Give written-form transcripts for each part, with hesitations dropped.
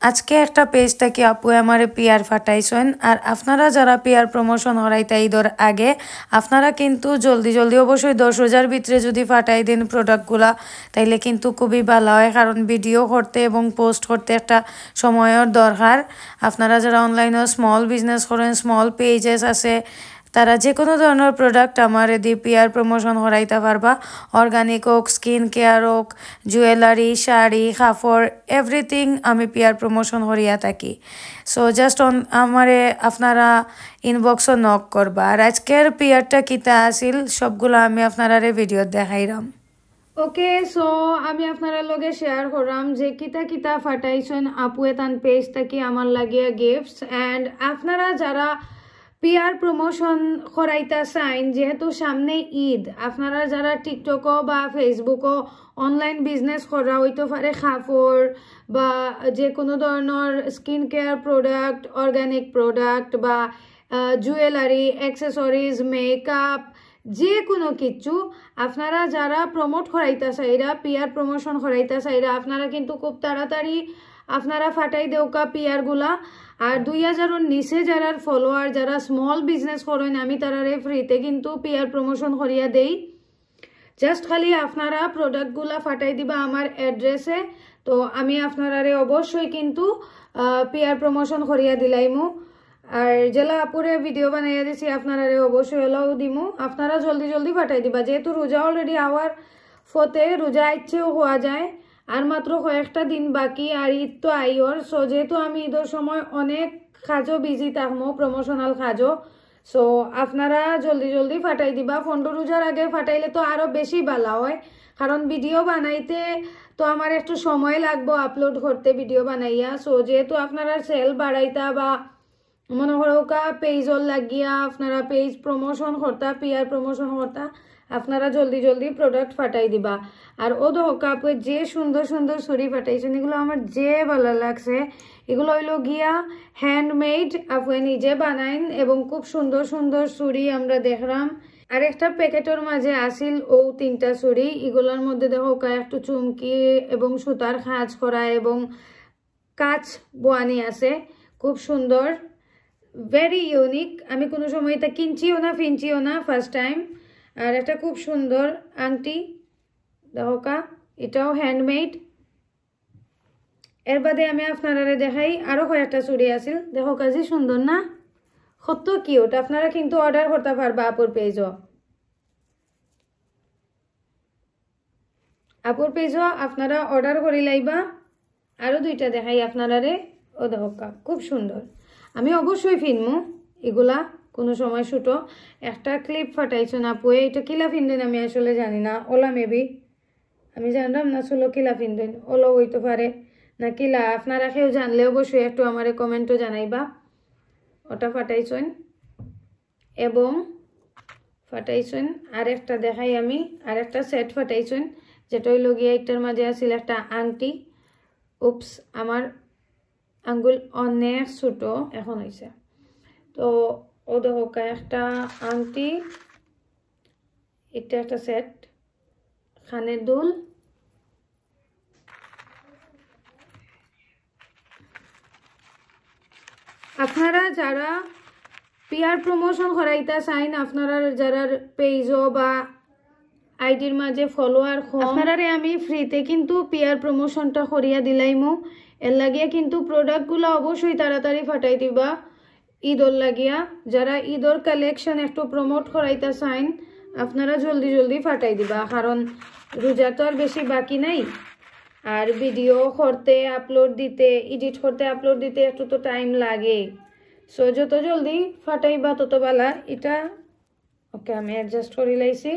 আজকে একটা পেজ থেকে আপু আমারে পিয়ার ফাটাইছেন আর আপনারা যারা পিয়ার প্রমোশন হরাইতা ঈদের আগে আপনারা কিন্তু জলদি জলদি অবশ্যই 10,000 ভিতরে যদি ফাটাই দেন প্রোডাক্টগুলা তাইলে কিন্তু খুবই ভালো হয়, কারণ ভিডিও করতে এবং পোস্ট করতে একটা সময়ের দরকার। আপনারা যারা অনলাইনে স্মল বিজনেস করেন, স্মল পেজেস আছে, তারা যে কোনো ধরনের প্রোডাক্ট আমার দিয়ে পিয়ার প্রমোশন করাইতে পারবা। অর্গানিক হোক, স্কিন কেয়ার হোক, জুয়েলারি, শাড়ি, কাপড়, এভরিথিং আমি পিয়ার প্রমোশন করিয়া থাকি। সো জাস্ট আমারে আপনারা ইনবক্সও নক করবা। আর আজকের পিয়ারটা কিতা আসিল সবগুলো আমি আপনারা ভিডিও দেখাইলাম। ওকে, সো আমি আপনারা লগে শেয়ার করলাম যে কিতা কিতা ফাটাইছেন আপুয়ে তান পেজ থাকি আমার লাগিয়া গিফটস। অ্যান্ড আপনারা যারা পিয়ার প্রমোশন করাইতা চাইন, যেহেতু সামনে ঈদ, আপনারা যারা টিকটকও বা ফেসবুকও অনলাইন বিজনেস করা হইতে পারে, কাপড় বা যে কোনো ধরনের skin care product, organic product বা জুয়েলারি, অ্যাক্সেসরিজ, মেকআপ, যে কোনো কিছু আপনারা যারা প্রমোট করাইতা চাইরা, পিয়ার প্রমোশন করাইতা চাইরা, আপনারা কিন্তু খুব তাড়াতাড়ি আপনারা ফাটাই দেওকা পিয়ারগুলা। আর 2,000-এর নিচে যারা ফলোয়ার, যারা স্মল বিজনেস করেন, আমি তারারে ফ্রিতে কিন্তু পিয়ার প্রমোশন করিয়া দেই। জাস্ট খালি আপনারা প্রোডাক্টগুলা ফাটাই দিবা আমার অ্যাড্রেসে, তো আমি আপনারারে অবশ্যই কিন্তু পিয়ার প্রমোশন করিয়া দিলাইমু। আর জেলা আপুরে ভিডিও বানাইয়া দিছি আপনারা অবশ্যই এলাও দিমু। আপনারা জলদি জলদি ফাটাই দিবা, যেহেতু রোজা অলরেডি আওয়ার ফতে, রোজা ইচ্ছেও হওয়া যায় আর মাত্র কয়েকটা দিন বাকি, আর ঈদ তো আইয়র। সো যেহেতু আমি ঈদের সময় অনেক কাজও বিজি থাকবো, প্রমোশনাল কাজও, সো আপনারা জলদি জলদি ফাটাই দিবা। 15 রোজার আগে ফাটাইলে তো আরও বেশি ভালো হয়, কারণ ভিডিও বানাইতে তো আমার একটু সময় লাগবো আপলোড করতে ভিডিও বানাইয়া। সো যেহেতু আপনারা সেল বাড়াইতা বা মনে করো পেজও লাগিয়া আপনারা পেজ প্রমোশন করতা, পিয়ার প্রমোশন করতা, আপনারা জলদি জলদি প্রোডাক্ট ফাটাই দিবা। আর ও দোকা আপুয়ে যে সুন্দর সুন্দর ছুরি ফাটাইছেন, এগুলো আমার যে ভালো লাগছে। এগুলো হইলো গিয়া হ্যান্ডমেড, আপুয়ে নিজে বানাইন এবং খুব সুন্দর সুন্দর ছুরি আমরা দেখলাম। আর একটা প্যাকেটের মাঝে আসিল ও 3টা ছুরি। এগুলোর মধ্যে দেখো একটু চুমকি এবং সুতার কাজ করা এবং কাজ বোয়ানি আছে, খুব সুন্দর, ভেরি ইউনিক। আমি কোনো সময় এটা কিনছিও না, ফিনছিও না, ফার্স্ট টাইম। আর একটা খুব সুন্দর আংটি দেখোকা, এটাও হ্যান্ডমেড। এর বাদে আমি আপনারা দেখাই আরও কয়েকটা চুড়ি আছিল, দেখো কাজী সুন্দর না, কত কিউট। আপনারা কিন্তু অর্ডার করতে পারবা আপুর পেজও, আপুর পেজও আপনারা অর্ডার করে লাইবা। আরও 2টা দেখাই আপনারা ও দেখোকা খুব সুন্দর। আমি অবশ্যই ফিনমু এগুলা কোনো সময় শুটো। একটা ক্লিপ ফাটাইছো না পুয়ে, এটা কিলা ফিনদেন আমি আসলে জানি না, ওলা মেবি আমি জানলাম না, চলো কিলা ফিনদেন, ওলা হইতে পারে না কিলা, আপনারা কেউ জানলে অবশ্যই একটু আমার কমেন্টও জানাইবা। ওটা ফাটাইছেন এবং ফাটাইছেন আর একটা দেখাই আমি, আর একটা সেট ফাটাইছেন, যেটা হইল গিয়ে একটার মাঝে আসিল একটা আংটি। উপস, আমার আঙ্গুল অনেক ছোট এখন হয়েছে। তো ও দেখো একটা আংটি, এটা একটা সেট, কানের দুল, আপনারা যারা পিয়ার প্রমোশন করাইতা চাইন, আপনারা যারা পেজও বা আইডির মাঝে ফলোয়ার কম, আপনারা আমি ফ্রিতে কিন্তু পিয়ার প্রমোশনটা করিয়া দিলাইমু। এর লাগিয়া কিন্তু প্রোডাক্টগুলো অবশ্যই তাড়াতাড়ি ফাটাই দিবা ঈদর লাগিয়া। যারা ঈদর কালেকশন একটু প্রমোট করাইতা চাইন, আপনারা জলদি জলদি ফাটাই দিবা, কারণ রোজা তো আর বেশি বাকি নাই। আর ভিডিও করতে, আপলোড দিতে, এডিট করতে, আপলোড দিতে একটু তো টাইম লাগে। সো যত জলদি ফাটাইবা তত বেলা। এটা ওকে আমি অ্যাডজাস্ট করে লাইছি।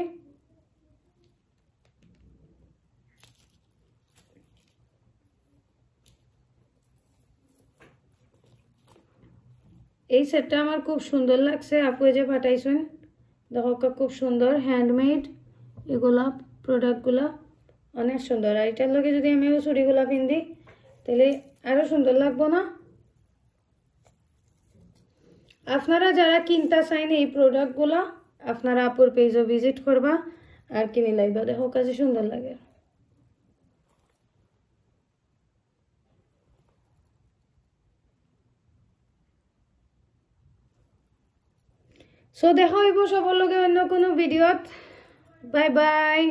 এই সেটটা আমার খুব সুন্দর লাগছে, আপুয়ে যে ফাটাইছেন দেখো খুব সুন্দর, হ্যান্ডমেড। এগুলা প্রোডাক্টগুলা অনেক সুন্দর। আর এটার লগে যদি আমি চুড়িগুলা পিন্ধি তাহলে আরো সুন্দর লাগবো না? আপনারা যারা কিনতে চাইন এই প্রোডাক্টগুলা, আপনারা আপুর পেজও ভিজিট করবা আর কিনে লাইবা। দেখো কাজে সুন্দর লাগে। সো দেখা হইব সবার লগে অন্য কোনো ভিডিওত বাই বাই